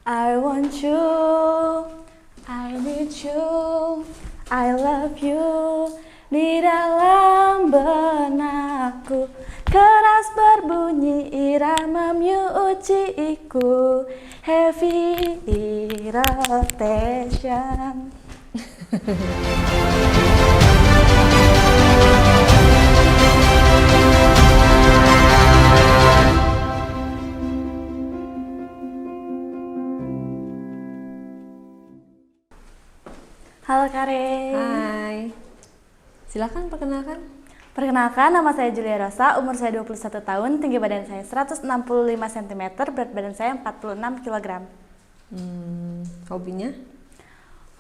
I want you, I need you, I love you. Di dalam benakku keras berbunyi irama musiku, heavy rotation. Halo Kare. Hai. Silakan perkenalkan. Perkenalkan, nama saya Julia Rosa, umur saya 21 tahun, tinggi badan saya 165 cm, berat badan saya 46 kg. Hobinya?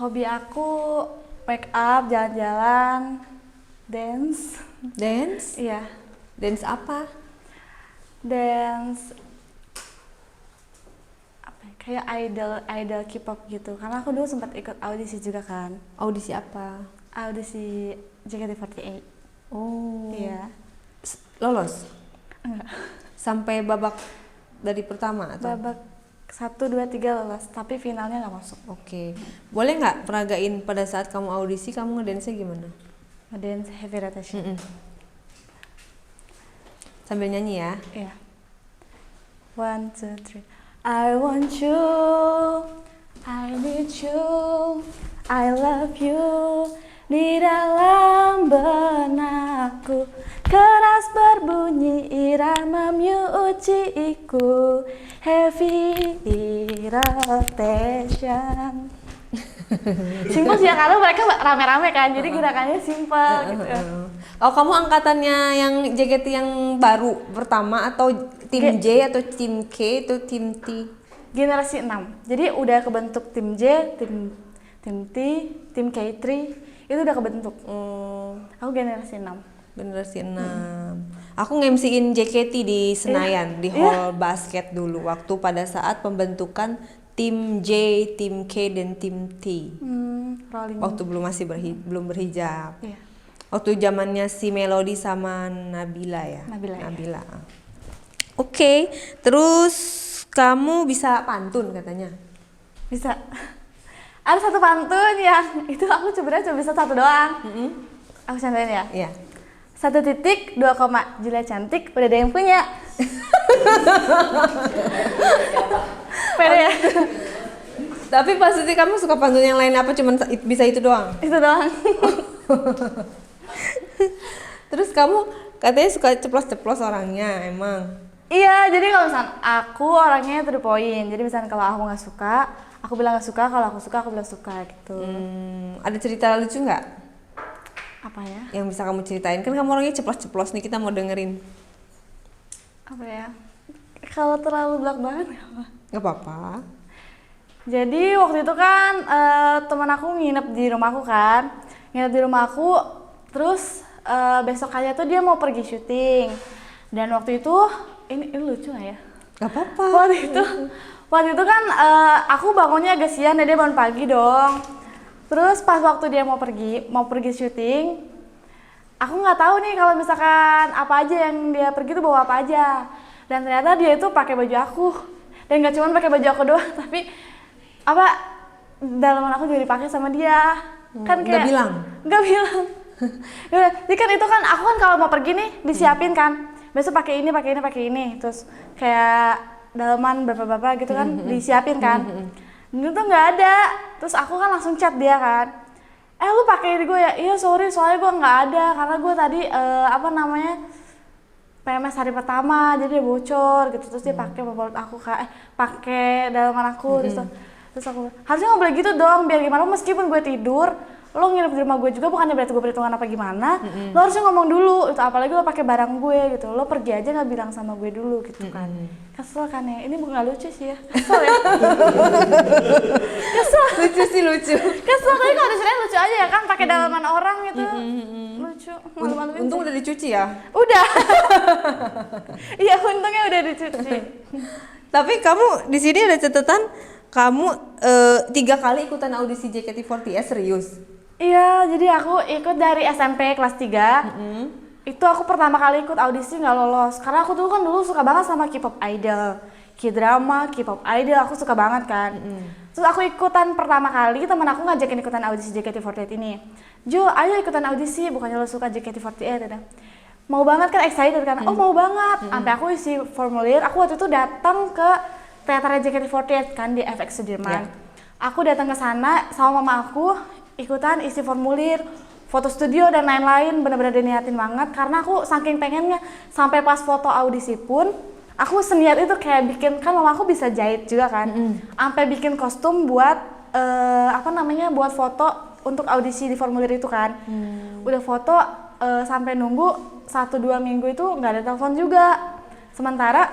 Hobi aku make up, jalan-jalan, dance. Dance? Iya, Dance apa? dance apa ya, kayak idol K-pop gitu. Karena aku dulu sempat ikut audisi juga kan. Audisi apa? Audisi JKT48. Oh. Iya. Lolos? Enggak. Sampai babak dari pertama atau? Babak 1, 2, 3 lolos, tapi finalnya nggak masuk. Oke. Boleh nggak peragain pada saat kamu audisi kamu ngedance-nya gimana? Ngedance heavy rotation. Sambil nyanyi ya. Iya. 1, 2, 3. I want you, I need you, I love you. Di dalam benakku keras berbunyi irama musiku, heavy rotation. Simpel sih ya, karena mereka rame-rame kan, jadi gerakannya simpel gitu. Oh, kamu angkatannya yang JKT yang baru pertama atau tim J atau tim K atau tim T? Generasi 6. Jadi udah kebentuk tim J, tim T, tim K3 itu udah kebentuk. Aku generasi 6. Generasi 6. Aku nge-MC-in JKT di Senayan, di hall basket dulu waktu pada saat pembentukan tim J, tim K dan tim T. Rolling. Waktu belum berhijab. Iya. Waktu zamannya si Melody sama Nabila ya. Nabila. Oke, terus kamu bisa pantun katanya. Bisa. Ada satu pantun yang itu aku sebenarnya cuma bisa satu doang. Aku candain ya. Iya. 1 titik, 2 koma. Julia cantik, udah ada yang punya. Pede ya? Tapi pasti kamu suka pantun yang lain apa cuman bisa itu doang? Itu doang. Terus kamu katanya suka ceplos-ceplos orangnya emang? Iya, jadi kalau misalnya aku orangnya to the point. Jadi misalnya kalau aku nggak suka, aku bilang nggak suka. Kalau aku suka, aku bilang suka gitu. Ada cerita lucu nggak Apa ya? yang bisa kamu ceritain? Kan kamu orangnya ceplos-ceplos nih, kita mau dengerin. Apa ya? Kalau terlalu belak-belakan nggak apa. Gak apa-apa. Jadi waktu itu kan teman aku nginep di rumahku kan. Nginep di rumahku, terus besok aja tuh dia mau pergi syuting. Dan waktu itu, ini lucu gak ya? Gak apa-apa. Waktu itu kan aku bangunnya agak siang dan dia bangun pagi dong. Terus pas waktu dia mau pergi syuting, aku nggak tahu nih kalau misalkan apa aja yang dia pergi tuh bawa apa aja. Dan ternyata dia itu pakai baju aku. Dan nggak cuma pakai baju aku doang, tapi dalaman aku juga dipakai sama dia. Kan kayak nggak bilang. Jadi kan itu kan aku kan kalau mau pergi nih disiapin kan. Besok pakai ini, terus kayak dalaman berapa gitu kan disiapin kan. Itu tuh nggak ada. Terus aku kan langsung chat dia kan. Lu pakai ini gue ya? Iya sorry, soalnya gue nggak ada karena gue tadi PMS hari pertama jadi dia bocor gitu. Terus dia pakai balut aku pakai dalaman aku. Terus aku harusnya nggak boleh gitu dong, biar gimana meskipun gue tidur, lo nginep di rumah gue juga bukannya berarti gue perhitungan apa gimana. Lo harusnya ngomong dulu itu, apalagi lo pakai barang gue gitu. Lo pergi aja nggak bilang sama gue dulu gitu kan. Kesel kan ya, ini bukan lucu sih ya. Kesel ya. Lucu. Kesel, tapi kalau disini lucu aja ya kan, pakai dalaman orang gitu. Lucu, malu-maluin. Untung udah dicuci ya. Udah. Iya, untungnya udah dicuci. Tapi kamu di sini ada catatan kamu 3 kali ikutan audisi JKT48, serius? Iya, jadi aku ikut dari SMP kelas 3. Itu aku pertama kali ikut audisi nggak lolos. Karena aku tuh kan dulu suka banget sama K-pop idol. K-drama, K-pop idol, aku suka banget kan. Terus aku ikutan pertama kali, teman aku ngajakin ikutan audisi JKT48 ini. Jo, ayo ikutan audisi, bukannya lo suka JKT48 ya? Mau banget kan, excited kan? Oh mau banget. Sampai aku isi formulir, aku waktu itu datang ke teaternya JKT48 kan di FX Sudirman. Aku datang ke sana sama mama aku, ikutan isi formulir, foto studio dan lain-lain, benar-benar diniatin banget karena aku saking pengennya. Sampai pas foto audisi pun aku seniat itu kayak bikin, kan mama aku bisa jahit juga kan, sampai bikin kostum buat buat foto untuk audisi di formulir itu kan. Udah foto sampai nunggu 1-2 minggu itu nggak ada telepon juga. Sementara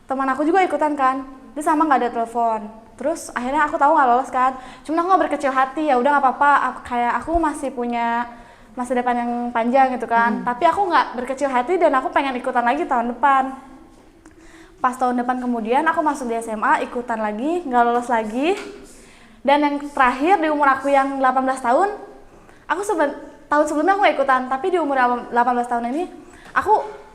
teman aku juga ikutan kan, dia sama nggak ada telepon. Terus akhirnya aku tahu nggak lolos kan, cuman aku nggak berkecil hati, ya udah nggak apa-apa, kayak aku masih punya masa depan yang panjang gitu kan. Tapi aku nggak berkecil hati dan aku pengen ikutan lagi tahun depan. Pas tahun depan kemudian aku masuk di SMA, ikutan lagi, nggak lolos lagi. Dan yang terakhir di umur aku yang 18 tahun, aku tahun sebelumnya aku nggak ikutan, tapi di umur 18 tahun ini aku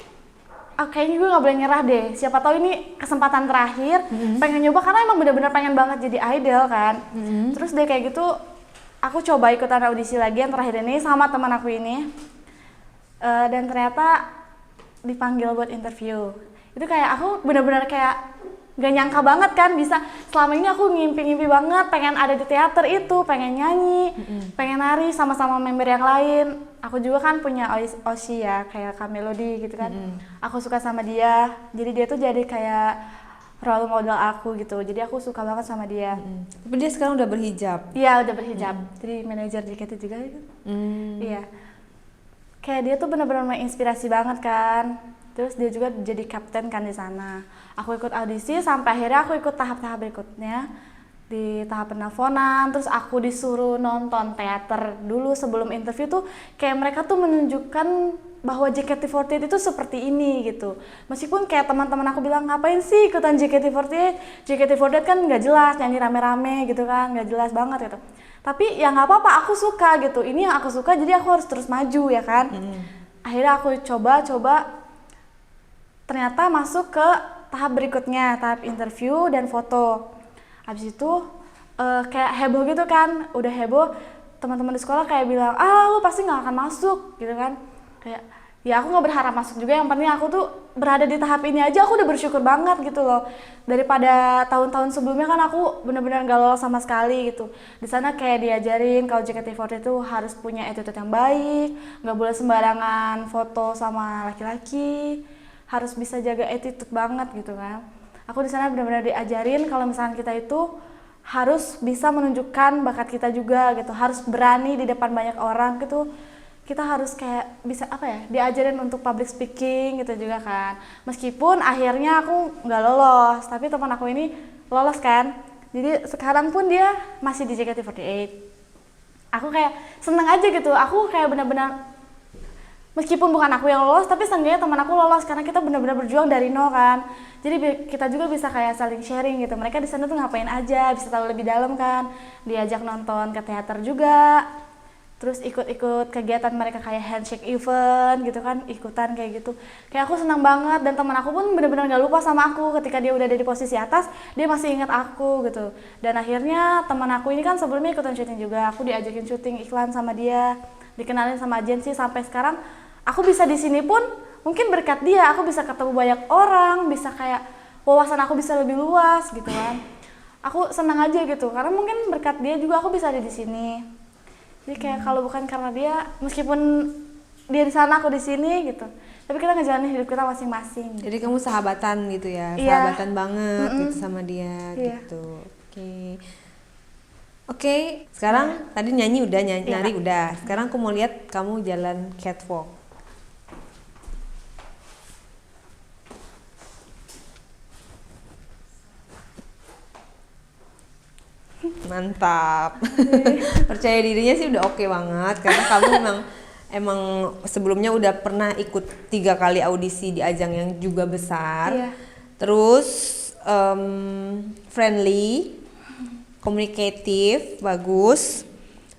kayaknya gue nggak boleh nyerah deh. Siapa tahu ini kesempatan terakhir, pengen nyoba karena emang bener-bener pengen banget jadi idol kan. Terus deh kayak gitu, aku coba ikutan audisi lagi yang terakhir ini sama teman aku ini, dan ternyata dipanggil buat interview. Itu kayak aku bener-bener kayak gak nyangka banget kan bisa. Selama ini aku ngimpi-ngimpi banget pengen ada di teater itu, pengen nyanyi, pengen nari sama-sama member yang lain. Aku juga kan punya Oshi ya, kayak Kak Melody gitu kan. Aku suka sama dia, jadi dia tuh jadi kayak role model aku gitu. Jadi aku suka banget sama dia. Tapi dia sekarang udah berhijab? Iya udah berhijab, jadi manajer JKT juga gitu. Iya, kayak dia tuh benar-benar menginspirasi banget kan. Terus dia juga jadi kapten kan di sana. Aku ikut audisi sampai akhirnya aku ikut tahap-tahap berikutnya. Di tahap penelponan, terus aku disuruh nonton teater dulu sebelum interview tuh. Kayak mereka tuh menunjukkan bahwa JKT48 itu seperti ini gitu. Meskipun kayak teman-teman aku bilang, ngapain sih ikutan JKT48? JKT48 kan nggak jelas, nyanyi rame-rame gitu kan, nggak jelas banget gitu. Tapi ya nggak apa-apa, aku suka gitu. Ini yang aku suka, jadi aku harus terus maju ya kan. Akhirnya aku coba ternyata masuk ke tahap berikutnya, tahap interview dan foto. Habis itu kayak heboh gitu kan, udah heboh, teman-teman di sekolah kayak bilang, lu pasti nggak akan masuk gitu kan. Kayak ya aku nggak berharap masuk juga, yang penting aku tuh berada di tahap ini aja aku udah bersyukur banget gitu loh. Daripada tahun-tahun sebelumnya kan aku benar-benar nggak lolos sama sekali gitu. Di sana kayak diajarin kalau JKT48 itu harus punya attitude yang baik, nggak boleh sembarangan foto sama laki-laki, harus bisa jaga attitude banget gitu kan. Aku di sana benar-benar diajarin kalau misalnya kita itu harus bisa menunjukkan bakat kita juga gitu, harus berani di depan banyak orang gitu. Kita harus kayak bisa diajarin untuk public speaking gitu juga kan. Meskipun akhirnya aku nggak lolos, tapi teman aku ini lolos kan. Jadi sekarang pun dia masih di JKT48. Aku kayak seneng aja gitu, aku kayak benar-benar meskipun bukan aku yang lolos, tapi seenggaknya teman aku lolos karena kita benar-benar berjuang dari nol kan. Jadi kita juga bisa kayak saling sharing gitu. Mereka di sana tuh ngapain aja, bisa tahu lebih dalam kan. Diajak nonton ke teater juga. Terus ikut-ikut kegiatan mereka kayak handshake event gitu kan, ikutan kayak gitu. Kayak aku senang banget dan teman aku pun benar-benar gak lupa sama aku ketika dia udah ada di posisi atas, dia masih ingat aku gitu. Dan akhirnya teman aku ini kan sebelumnya ikutan syuting juga, aku diajakin syuting iklan sama dia, dikenalin sama agensi sampai sekarang. Aku bisa di sini pun mungkin berkat dia, aku bisa ketemu banyak orang, bisa kayak wawasan aku bisa lebih luas gitu kan. Aku senang aja gitu karena mungkin berkat dia juga aku bisa ada di sini. Jadi kayak kalau bukan karena dia, meskipun dia di sana aku di sini gitu, tapi kita ngejalanin hidup kita masing-masing. Jadi kamu sahabatan gitu ya, sahabatan banget gitu sama dia gitu. Oke, sekarang tadi nyanyi udah, nari udah. Sekarang aku mau lihat kamu jalan catwalk. Mantap. Percaya dirinya sih udah oke banget karena kamu emang sebelumnya udah pernah ikut 3 kali audisi di ajang yang juga besar. Terus friendly, komunikatif, bagus.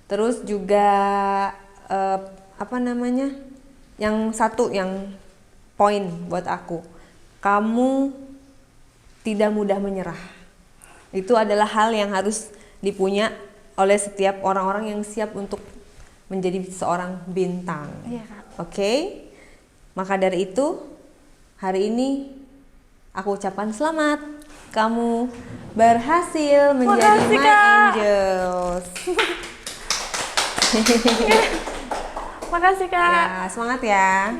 Terus juga yang satu yang poin buat aku, kamu tidak mudah menyerah. Itu adalah hal yang harus dipunya oleh setiap orang-orang yang siap untuk menjadi seorang bintang. Iya, Kak. Oke? Maka dari itu, hari ini aku ucapkan selamat. Kamu berhasil menjadi Makasih, My Kak. Angels. Makasih, Kak. Ya, semangat ya.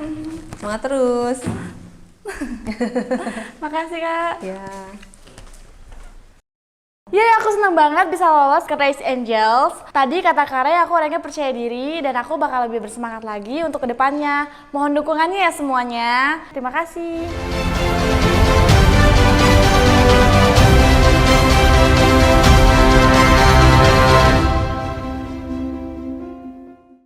Semangat terus. Makasih, Kak. Ya. Yeay, aku senang banget bisa lolos ke Race Angels. Tadi kata Kak Ray, aku orangnya percaya diri dan aku bakal lebih bersemangat lagi untuk kedepannya. Mohon dukungannya ya semuanya. Terima kasih.